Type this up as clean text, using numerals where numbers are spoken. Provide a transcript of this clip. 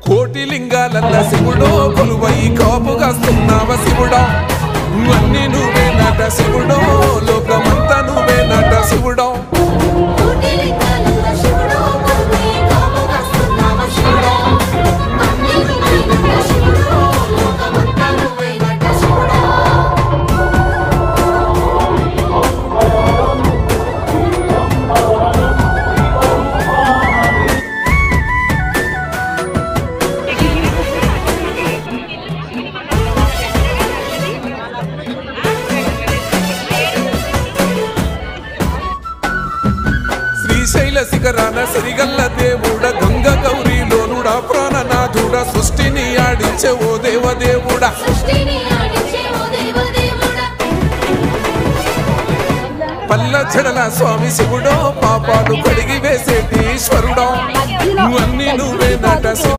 కోటి లింగాలల్ల శివుడో కొలువై కాపుగాస్తున్నావ శివుడా అన్ని నువ్వే నట శివుడో లోకమంతా నువ్వే నట శివుడో శ్రీశైల శిఖరాన సిరిగల్ల దేవుడ గంగ గౌరీలోనుడా ప్రాణనాథుడ సృష్టిని ఆడించే ఓ దేవదేవుడా పల్ల చెడల స్వామి శివుడో పాపాలు కడిగి వేసేటి ఈశ్వరుడా అన్ని నువ్వే నట